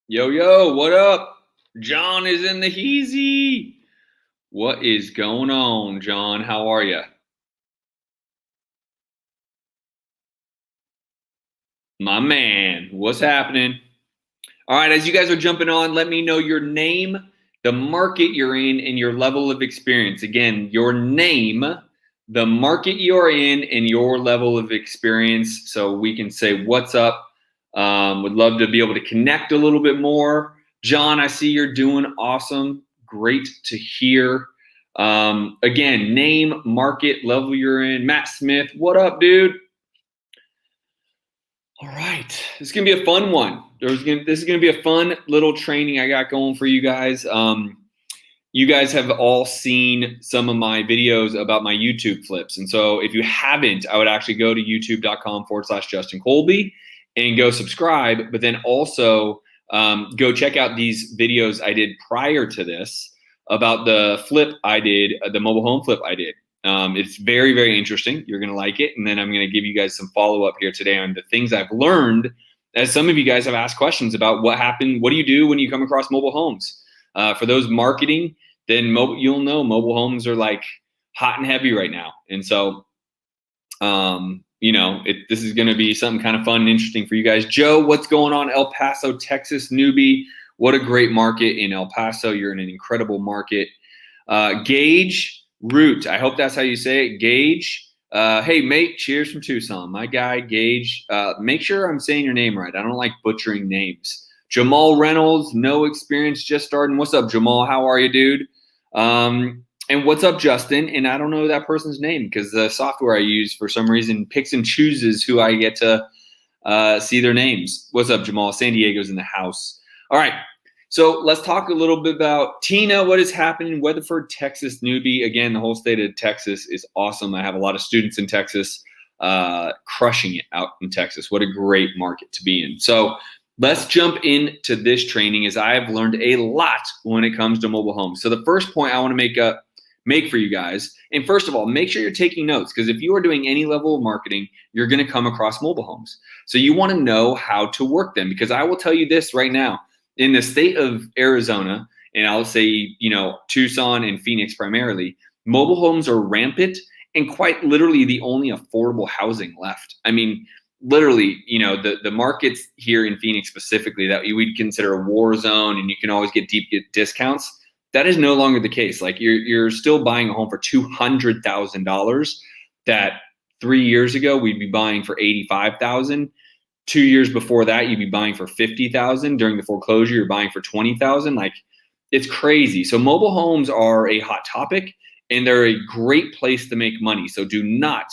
Yo, yo, what up? John is in the heezy. What is going on, John? How are you? My man, what's happening? All right, as you guys are jumping on, let me know your name, the market you're in, and your level of experience. Again, your name, the market you're in, and your level of experience so we can say what's up. Would love to be able to connect a little bit more. John, I see you're doing awesome. Great to hear. Again, name, market, level you're in. Matt Smith, what up, dude? All right, this is gonna be a fun one. This is gonna be a fun little training I got going for you guys. You guys have all seen some of my videos about my YouTube flips, and so if you haven't, I would actually go to youtube.com/Justin Colby and go subscribe. But then also go check out these videos I did prior to this about the flip I did, the mobile home flip I did. It's very, very interesting. You're going to like it. And then I'm going to give you guys some follow up here today on the things I've learned, as some of you guys have asked questions about what happened. What do you do when you come across mobile homes? For those marketing, then you'll know mobile homes are like hot and heavy right now. And so, this is going to be something kind of fun and interesting for you guys. Joe, what's going on? El Paso, Texas, newbie. What a great market in El Paso. You're in an incredible market. Gage Root, I hope that's how you say it. Gage. Hey, mate, cheers from Tucson. My guy, Gage. Make sure I'm saying your name right. I don't like butchering names. Jamal Reynolds, no experience, just starting. What's up, Jamal? How are you, dude? And what's up, Justin? And I don't know that person's name because the software I use for some reason picks and chooses who I get to see their names. What's up, Jamal? San Diego's in the house. All right. So let's talk a little bit about Tina. What is happening? Weatherford, Texas, newbie. Again, the whole state of Texas is awesome. I have a lot of students in Texas, crushing it out in Texas. What a great market to be in. So let's jump into this training, as I have learned a lot when it comes to mobile homes. So the first point I want to make for you guys, and first of all, make sure you're taking notes, because if you are doing any level of marketing, you're going to come across mobile homes. So you want to know how to work them, because I will tell you this right now. In the state of Arizona, and I'll say, Tucson and Phoenix primarily, mobile homes are rampant and quite literally the only affordable housing left. I mean, literally, the markets here in Phoenix specifically that we'd consider a war zone and you can always get deep discounts, that is no longer the case. Like you're still buying a home for $200,000 that 3 years ago we'd be buying for $85,000. 2 years before that, you'd be buying for $50,000. During the foreclosure, you're buying for $20,000. Like, it's crazy. So mobile homes are a hot topic, and they're a great place to make money. So do not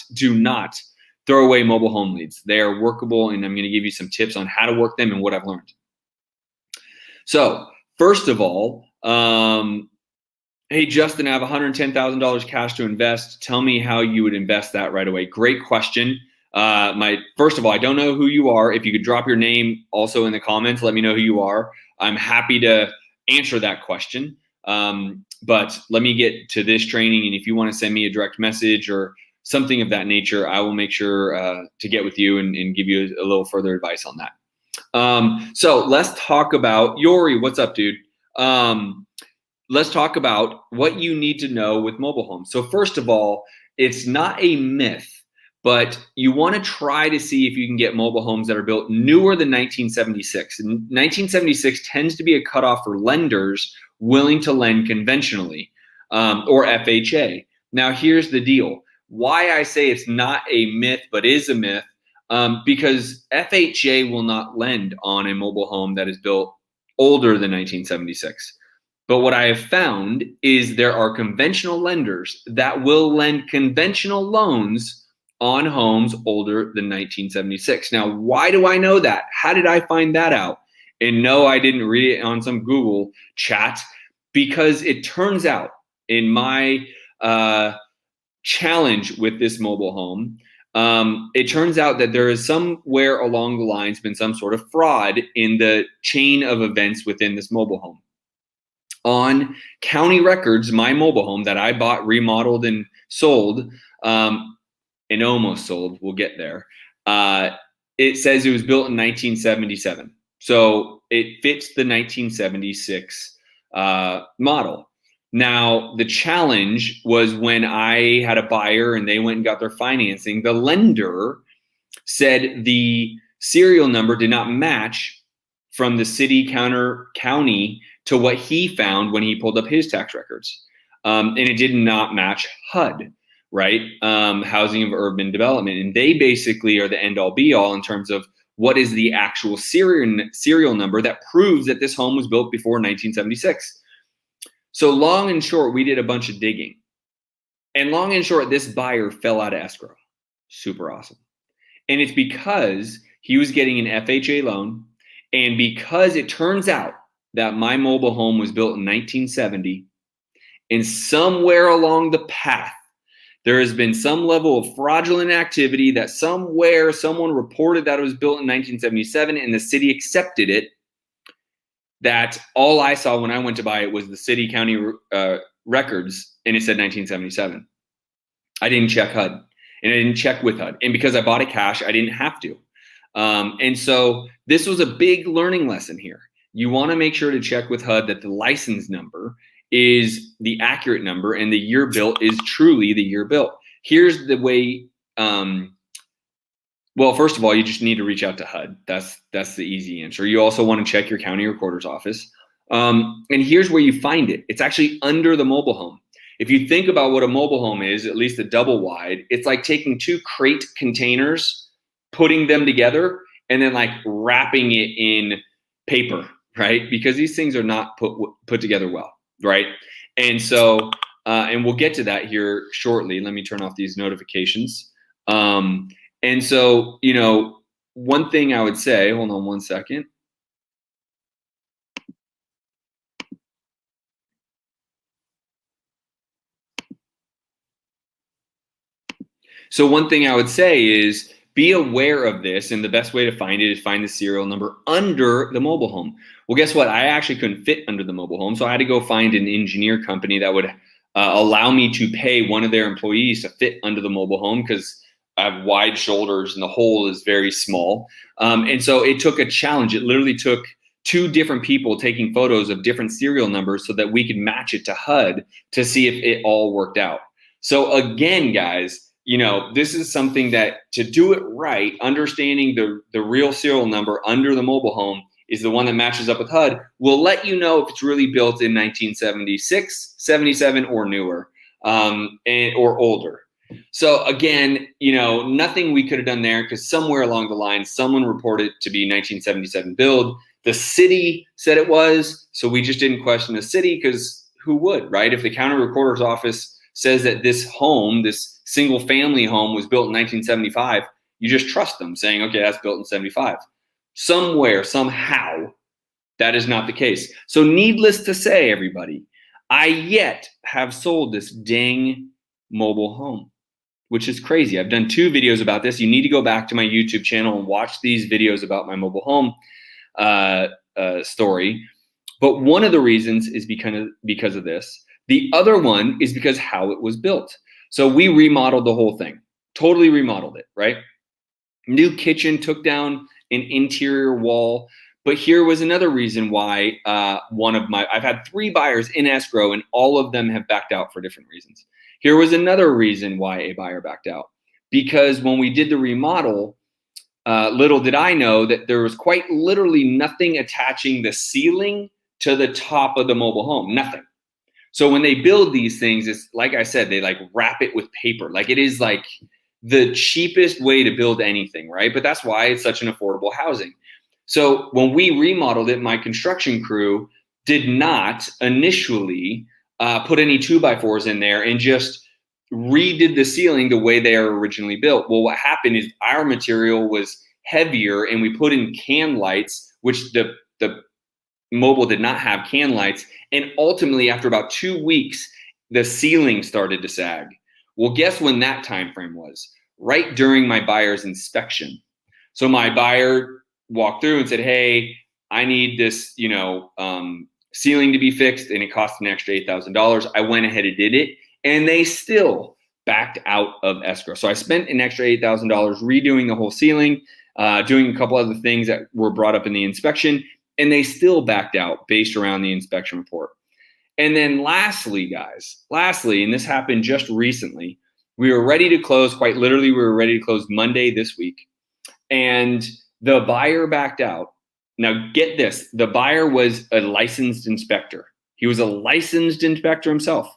throw away mobile home leads. They are workable, and I'm going to give you some tips on how to work them and what I've learned. So first of all, hey, Justin, I have $110,000 cash to invest. Tell me how you would invest that right away. Great question. First of all, I don't know who you are. If you could drop your name also in the comments, let me know who you are. I'm happy to answer that question. But let me get to this training. And if you want to send me a direct message or something of that nature, I will make sure to get with you and give you a little further advice on that. So let's talk about Yori. What's up, dude? Let's talk about what you need to know with mobile homes. So first of all, it's not a myth, but you want to try to see if you can get mobile homes that are built newer than 1976. And 1976 tends to be a cutoff for lenders willing to lend conventionally, or FHA. Now, here's the deal. Why I say it's not a myth, but is a myth, because FHA will not lend on a mobile home that is built older than 1976. But what I have found is there are conventional lenders that will lend conventional loans on homes older than 1976. Now, why do I know that? How did I find that out? And no, I didn't read it on some Google chat, because it turns out in my challenge with this mobile home, it turns out that there is somewhere along the lines been some sort of fraud in the chain of events within this mobile home. On county records, my mobile home that I bought, remodeled, and sold, and almost sold, we'll get there, it says it was built in 1977. So it fits the 1976 model. Now, the challenge was when I had a buyer and they went and got their financing, the lender said the serial number did not match from the county to what he found when he pulled up his tax records. And it did not match HUD, right? Housing of Urban Development. And they basically are the end all be all in terms of what is the actual serial number that proves that this home was built before 1976. So long and short, we did a bunch of digging. And long and short, this buyer fell out of escrow. Super awesome. And it's because he was getting an FHA loan. And because it turns out that my mobile home was built in 1970, and somewhere along the path, there has been some level of fraudulent activity that somewhere someone reported that it was built in 1977 and the city accepted it. That all I saw when I went to buy it was the city county records, and it said 1977. I didn't check HUD, and I didn't check with HUD. And because I bought it cash, I didn't have to. And so this was a big learning lesson here. You want to make sure to check with HUD that the license number is the accurate number and the year built is truly the year built. Here's the way. Well, first of all, you just need to reach out to HUD. That's the easy answer. You also want to check your county recorder's office. And here's where you find it. It's actually under the mobile home. If you think about what a mobile home is, at least a double wide, it's like taking two crate containers, putting them together, and then like wrapping it in paper, right? Because these things are not put together well, right? And so, and we'll get to that here shortly. Let me turn off these notifications. And so, you know, one thing I would say, hold on one second. So one thing I would say is be aware of this. And the best way to find it is find the serial number under the mobile home. Well, guess what? I actually couldn't fit under the mobile home. So I had to go find an engineer company that would allow me to pay one of their employees to fit under the mobile home because I have wide shoulders and the hole is very small. And so it took a challenge. It literally took two different people taking photos of different serial numbers so that we could match it to HUD to see if it all worked out. So again, guys, you know, this is something that to do it right, understanding the real serial number under the mobile home is the one that matches up with HUD will let you know if it's really built in 1976, 77 or newer or older. So again, you know, nothing we could have done there because somewhere along the line, someone reported to be 1977 build. The city said it was, so we just didn't question the city because who would, right? If the county recorder's office says that this home, this single family home was built in 1975, you just trust them saying, okay, that's built in 75. Somewhere, somehow, that is not the case. So needless to say, everybody, I yet have sold this dang mobile home, which is crazy. I've done 2 videos about this. You need to go back to my YouTube channel and watch these videos about my mobile home story. But one of the reasons is because of this. The other one is because how it was built. So we remodeled the whole thing, totally remodeled it, right? New kitchen, took down an interior wall. But here was another reason why I've had 3 buyers in escrow and all of them have backed out for different reasons. Here was another reason why a buyer backed out. Because when we did the remodel, little did I know that there was quite literally nothing attaching the ceiling to the top of the mobile home, nothing. So when they build these things, it's like I said, they like wrap it with paper. Like it is like the cheapest way to build anything, right? But that's why it's such an affordable housing. So when we remodeled it, my construction crew did not initially put any 2x4s in there and just redid the ceiling the way they are originally built. Well, what happened is our material was heavier and we put in can lights, which the mobile did not have can lights. And ultimately, after about 2 weeks, the ceiling started to sag. Well, guess when that time frame was? Right during my buyer's inspection. So my buyer walked through and said, hey, I need this, ceiling to be fixed, and it cost an extra $8,000. I went ahead and did it, and they still backed out of escrow. So I spent an extra $8,000 redoing the whole ceiling. doing a couple other things that were brought up in the inspection, and they still backed out based around the inspection report. And then lastly, guys, and this happened just recently, we were ready to close, quite literally, we were ready to close Monday this week, and the buyer backed out. Now get this, the buyer was a licensed inspector. He was a licensed inspector himself.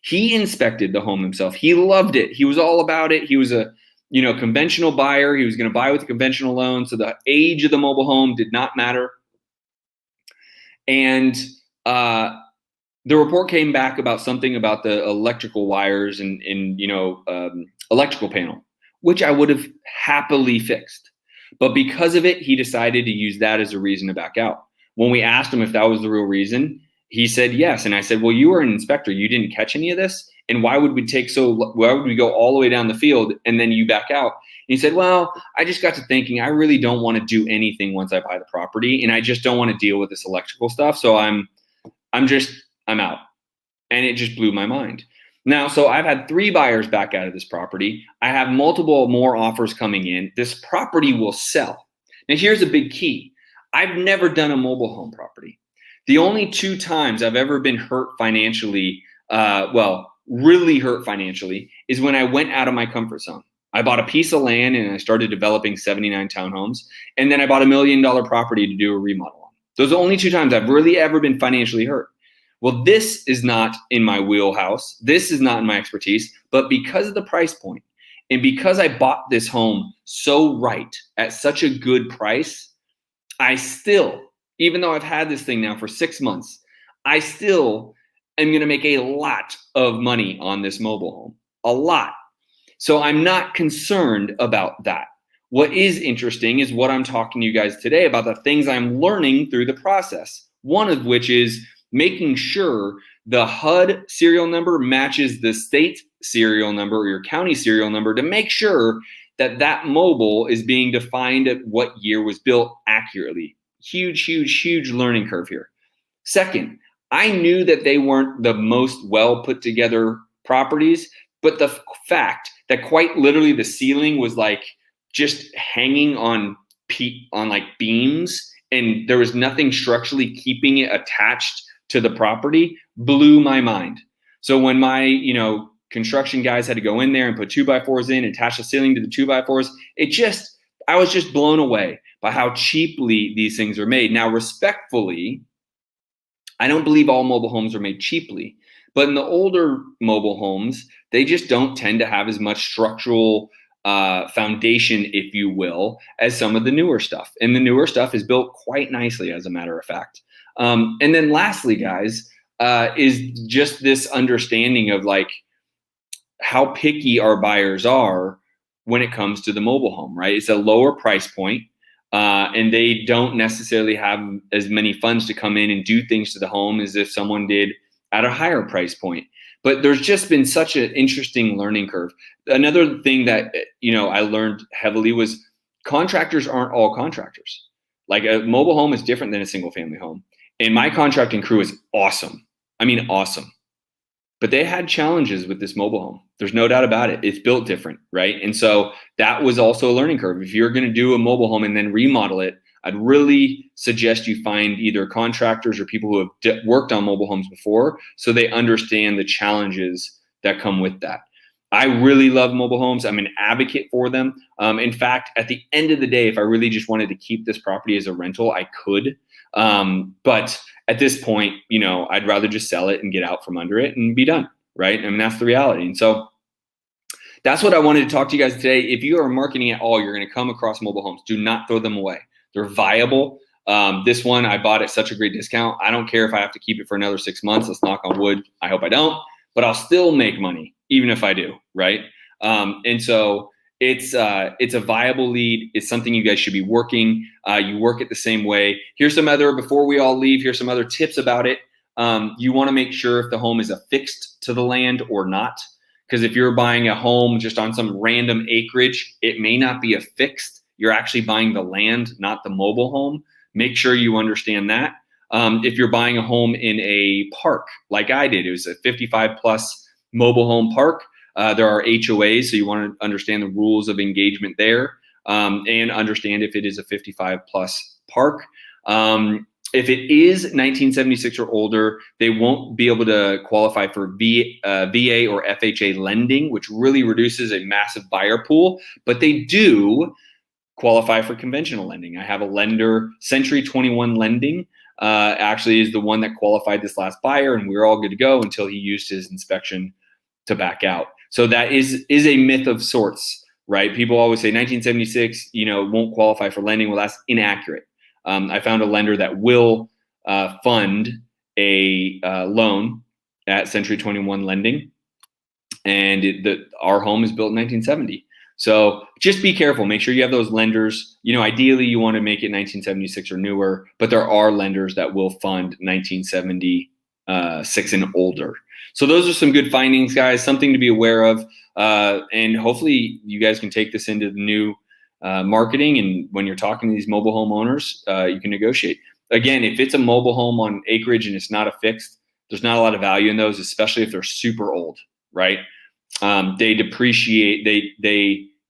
He inspected the home himself. He loved it. He was all about it. He was a conventional buyer. He was going to buy with a conventional loan. So the age of the mobile home did not matter. And the report came back about something about the electrical wires and electrical panel, which I would have happily fixed. But because of it, he decided to use that as a reason to back out. When we asked him if that was the real reason, he said yes. And I said, well, you were an inspector. You didn't catch any of this? And why would we go all the way down the field and then you back out? And he said, well, I just got to thinking, I really don't want to do anything once I buy the property. And I just don't want to deal with this electrical stuff. So I'm out. And it just blew my mind. Now, so I've had 3 buyers back out of this property. I have multiple more offers coming in. This property will sell. Now, here's a big key. I've never done a mobile home property. The only 2 times I've ever been hurt financially, really hurt financially, is when I went out of my comfort zone. I bought a piece of land and I started developing 79 townhomes. And then I bought $1 million property to do a remodel on. Those are the only 2 times I've really ever been financially hurt. Well, this is not in my wheelhouse. This is not in my expertise, but because of the price point and because I bought this home so right at such a good price, I still, even though I've had this thing now for 6 months, I still am going to make a lot of money on this mobile home, a lot. So I'm not concerned about that. What is interesting is what I'm talking to you guys today about, the things I'm learning through the process. One of which is making sure the HUD serial number matches the state serial number or your county serial number to make sure that that mobile is being defined at what year was built accurately. Huge, huge, huge learning curve here. Second, I knew that they weren't the most well put together properties, but the fact that quite literally the ceiling was like just hanging on like beams and there was nothing structurally keeping it attached to the property blew my mind. So when my, construction guys had to go in there and put 2x4s in, attach the ceiling to the 2x4s, I was just blown away by how cheaply these things are made. Now, respectfully, I don't believe all mobile homes are made cheaply, but in the older mobile homes, they just don't tend to have as much structural foundation, if you will, as some of the newer stuff. And the newer stuff is built quite nicely, as a matter of fact. And then lastly, guys, is just this understanding of like how picky our buyers are when it comes to the mobile home, right? It's a lower price point, and they don't necessarily have as many funds to come in and do things to the home as if someone did at a higher price point. But there's just been such an interesting learning curve. Another thing that, I learned heavily was contractors aren't all contractors. Like a mobile home is different than a single family home. And my contracting crew is awesome. I mean, awesome. But they had challenges with this mobile home. There's no doubt about it. It's built different, right? And so that was also a learning curve. If you're going to do a mobile home and then remodel it, I'd really suggest you find either contractors or people who have worked on mobile homes before so they understand the challenges that come with that. I really love mobile homes. I'm an advocate for them. In fact, at the end of the day, if I really just wanted to keep this property as a rental, I could. But at this point, I'd rather just sell it and get out from under it and be done, right? I mean, that's the reality. And so that's what I wanted to talk to you guys today. If you are marketing at all, you're going to come across mobile homes. Do not throw them away. They're viable. This one I bought at such a great discount. I don't care if I have to keep it for another 6 months. Let's knock on wood. I hope I don't, but I'll still make money even if I do, right? And so it's a viable lead. It's something you guys should be working. You work it the same way. Before we all leave, here's some other tips about it. You want to make sure if the home is affixed to the land or not. Because if you're buying a home just on some random acreage, it may not be affixed. You're actually buying the land, not the mobile home. Make sure you understand that. If you're buying a home in a park, like I did, it was a 55 plus mobile home park. There are HOAs, so you want to understand the rules of engagement there. and understand if it is a 55 plus park. If it is 1976 or older, they won't be able to qualify for VA or FHA lending, which really reduces a massive buyer pool, but they do qualify for conventional lending. I have a lender, Century 21 Lending, actually is the one that qualified this last buyer, and we were all good to go until he used his inspection to back out. So that is a myth of sorts, right? People always say 1976, won't qualify for lending. Well, that's inaccurate. I found a lender that will fund a loan at Century 21 Lending, and our home is built in 1970. So just be careful. Make sure you have those lenders. Ideally, you want to make it 1976 or newer, but there are lenders that will fund 1976 and older. So those are some good findings, guys, something to be aware of. And hopefully you guys can take this into the new marketing, and when you're talking to these mobile home owners, you can negotiate. Again, if it's a mobile home on acreage and it's not a fixed, there's not a lot of value in those, especially if they're super old, right? They depreciate.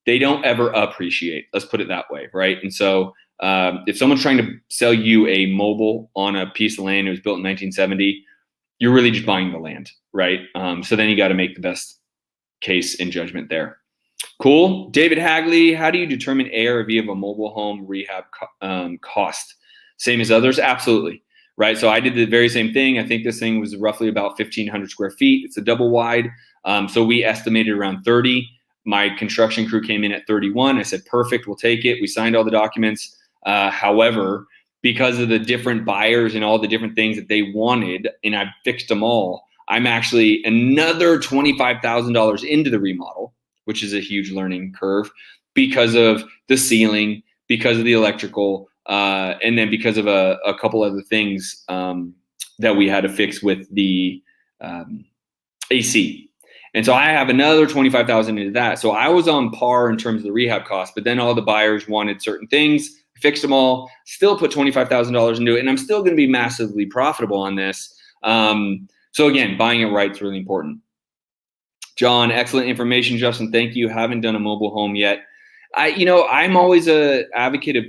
They don't ever appreciate. Let's put it that way, right? And so if someone's trying to sell you a mobile on a piece of land that was built in 1970, you're really just buying the land, right? So then you got to make the best case and judgment there. Cool. David Hagley, how do you determine ARV of a mobile home rehab cost? Same as others? Absolutely. Right. So I did the very same thing. I think this thing was roughly about 1,500 square feet. It's a double wide. So we estimated around 30. My construction crew came in at 31. I said, perfect, we'll take it. We signed all the documents. However, because of the different buyers and all the different things that they wanted, and I fixed them all, I'm actually another $25,000 into the remodel, which is a huge learning curve because of the ceiling, because of the electrical, and then because of a couple other things that we had to fix with the AC. And so I have another $25,000 into that. So I was on par in terms of the rehab cost, but then all the buyers wanted certain things, fixed them all, still put $25,000 into it, and I'm still going to be massively profitable on this. So again, buying it right is really important. John, excellent information, Justin. Thank you. Haven't done a mobile home yet. I'm always a advocate of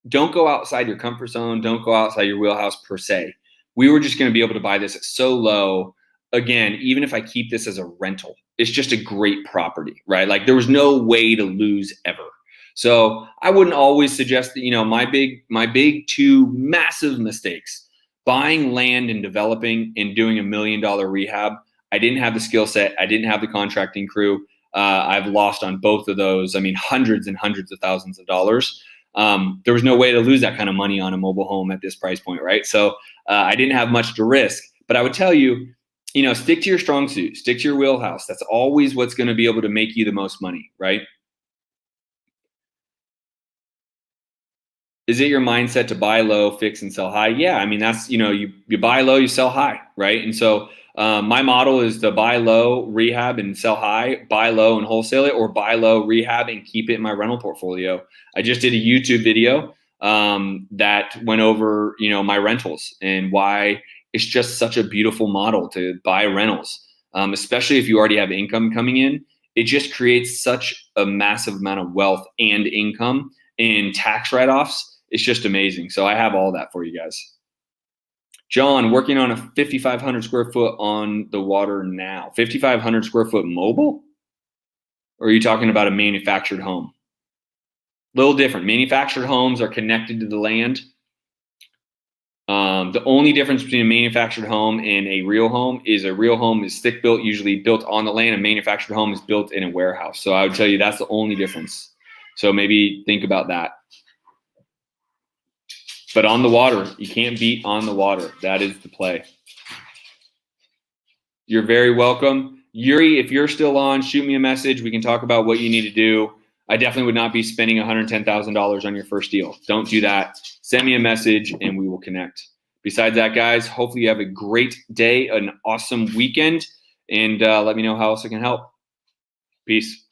don't go outside your comfort zone. Don't go outside your wheelhouse per se. We were just going to be able to buy this at so low. Again, even if I keep this as a rental, it's just a great property, right? Like there was no way to lose ever. So I wouldn't always suggest that, my big two massive mistakes, buying land and developing and doing $1 million rehab. I didn't have the skill set. I didn't have the contracting crew. I've lost on both of those. I mean, hundreds and hundreds of thousands of dollars. There was no way to lose that kind of money on a mobile home at this price point, right? So I didn't have much to risk, but I would tell you, stick to your strong suit, stick to your wheelhouse. That's always what's going to be able to make you the most money, right? Is it your mindset to buy low, fix, and sell high? Yeah, I mean, that's, you buy low, you sell high, right? And so my model is to buy low, rehab, and sell high, buy low and wholesale it, or buy low, rehab, and keep it in my rental portfolio. I just did a YouTube video that went over, my rentals and why it's just such a beautiful model to buy rentals, especially if you already have income coming in. It just creates such a massive amount of wealth and income and tax write-offs. It's just amazing. So I have all that for you guys. John, working on a 5,500 square foot on the water now. 5,500 square foot mobile? Or are you talking about a manufactured home? Little different. Manufactured homes are connected to the land. The only difference between a manufactured home and a real home is a real home is stick built, usually built on the land. A manufactured home is built in a warehouse. So I would tell you that's the only difference. So maybe think about that. But on the water, you can't beat on the water. That is the play. You're very welcome. Yuri, if you're still on, shoot me a message. We can talk about what you need to do. I definitely would not be spending $110,000 on your first deal. Don't do that. Send me a message and we will connect. Besides that, guys, hopefully you have a great day, an awesome weekend, and let me know how else I can help. Peace.